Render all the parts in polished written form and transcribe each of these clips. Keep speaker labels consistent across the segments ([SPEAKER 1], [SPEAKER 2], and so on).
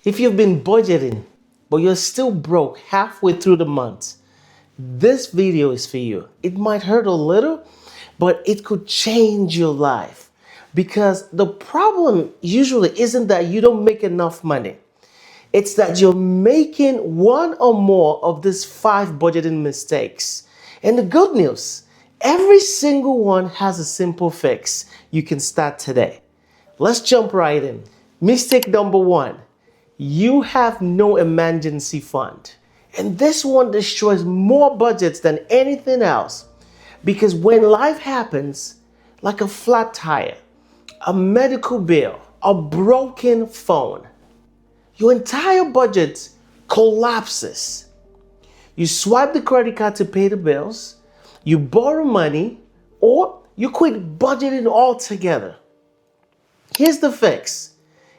[SPEAKER 1] If you've been budgeting, but you're still broke halfway through the month, this video is for you. It might hurt a little, but it could change your life. Because the problem usually isn't that you don't make enough money. It's that you're making one or more of these 5 budgeting mistakes. And the good news, every single one has a simple fix. You can start today. Let's jump right in. Mistake number 1. You have no emergency fund. And this one destroys more budgets than anything else. Because when life happens, like a flat tire, a medical bill, a broken phone, your entire budget collapses. You swipe the credit card to pay the bills, you borrow money, or you quit budgeting altogether. Here's the fix,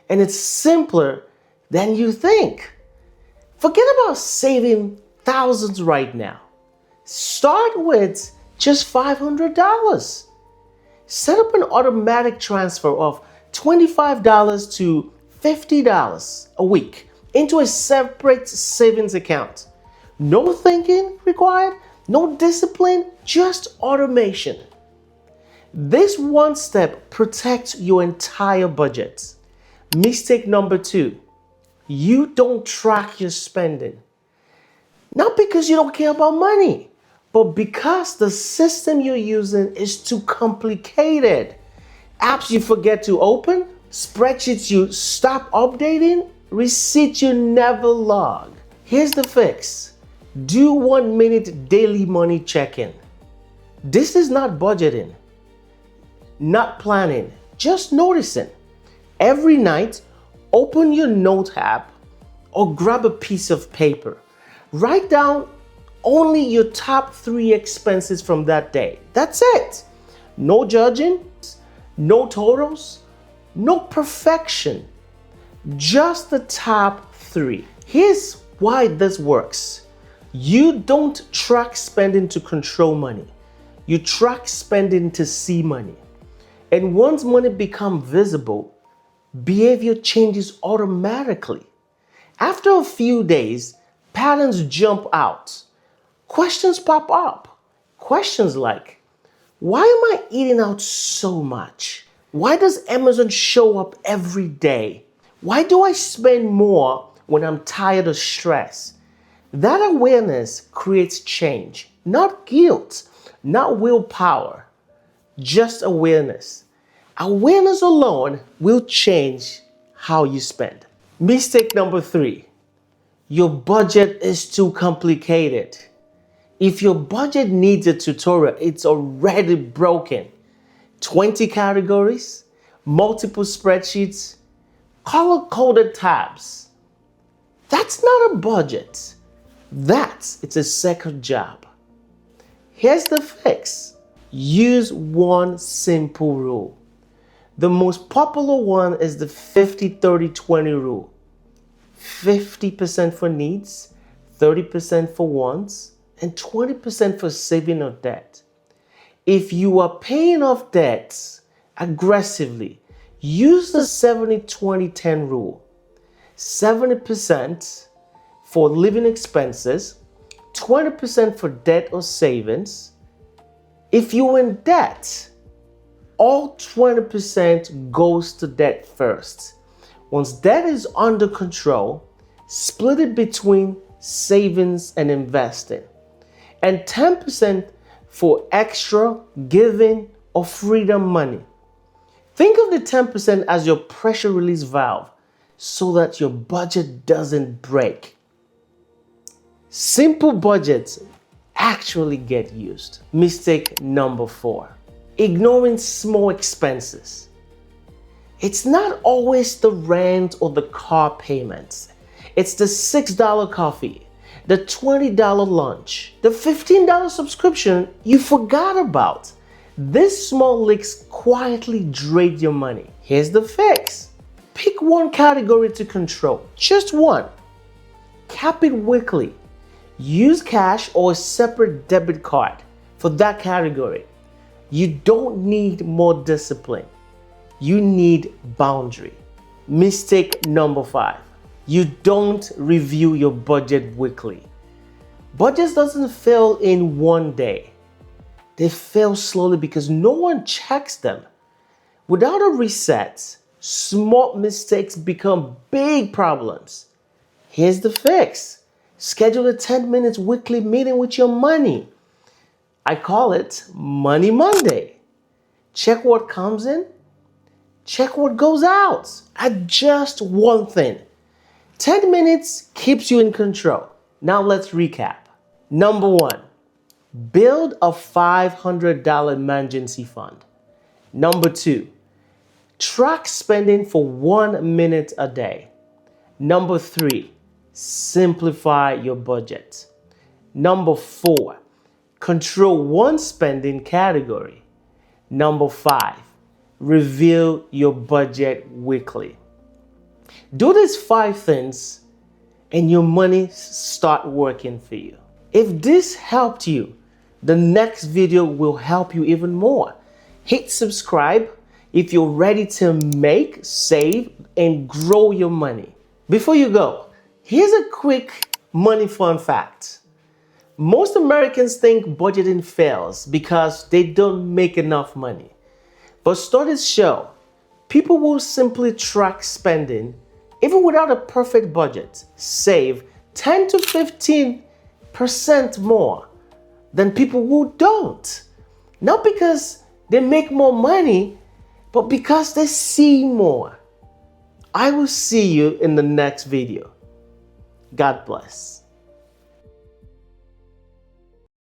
[SPEAKER 1] and it's simpler than you think. Forget about saving thousands right now. Start with just $500. Set up an automatic transfer of $25 to $50 a week into a separate savings account. No thinking required, no discipline, just automation. This one step protects your entire budget. Mistake number 2. You don't track your spending. Not because you don't care about money, but because the system you're using is too complicated. Apps you forget to open, spreadsheets you stop updating, receipts you never log. Here's the fix. Do 1-minute daily money check-in. This is not budgeting, not planning, just noticing. Every night, open your note app or grab a piece of paper. Write down only your top 3 expenses from that day. That's it. No judging, no totals, no perfection. Just the top 3. Here's why this works. You don't track spending to control money. You track spending to see money. And once money becomes visible, behavior changes automatically. After a few days, patterns jump out. Questions pop up. Questions like, why am I eating out so much? Why does Amazon show up every day? Why do I spend more when I'm tired or stressed? That awareness creates change, not guilt, not willpower, just awareness. Awareness alone will change how you spend. Mistake number 3. Your budget is too complicated. If your budget needs a tutorial, it's already broken. 20 categories, multiple spreadsheets, color-coded tabs. That's not a budget. It's a second job. Here's the fix. Use one simple rule. The most popular one is the 50-30-20 rule. 50% for needs, 30% for wants, and 20% for saving or debt. If you are paying off debts aggressively, use the 70-20-10 rule. 70% for living expenses, 20% for debt or savings. If you're in debt, all 20% goes to debt first. Once debt is under control, split it between savings and investing. And 10% for extra, giving, or freedom money. Think of the 10% as your pressure release valve so that your budget doesn't break. Simple budgets actually get used. Mistake number 4. Ignoring small expenses. It's not always the rent or the car payments. It's the $6 coffee, the $20 lunch, the $15 subscription you forgot about. These small leaks quietly drain your money. Here's the fix. Pick one category to control, just one. Cap it weekly. Use cash or a separate debit card for that category. You don't need more discipline. You need boundary. Mistake number 5. You don't review your budget weekly. Budgets doesn't fail in one day. They fail slowly because no one checks them. Without a reset, small mistakes become big problems. Here's the fix. Schedule a 10 minutes weekly meeting with your money. I call it Money Monday. Check what comes in, check what goes out. Adjust one thing. 10 minutes keeps you in control. Now let's recap. Number one, build a $500 emergency fund. Number two, track spending for 1 minute a day. Number three, simplify your budget. Number four, control one spending category. Number five, review your budget weekly. Do these 5 things and your money start working for you. If this helped you, the next video will help you even more. Hit subscribe if you're ready to make, save, and grow your money. Before you go, here's a quick money fun fact. Most Americans think budgeting fails because they don't make enough money. But studies show people will simply track spending, even without a perfect budget, save 10 to 15% more than people who don't. Not because they make more money, but because they see more. I will see you in the next video. God bless.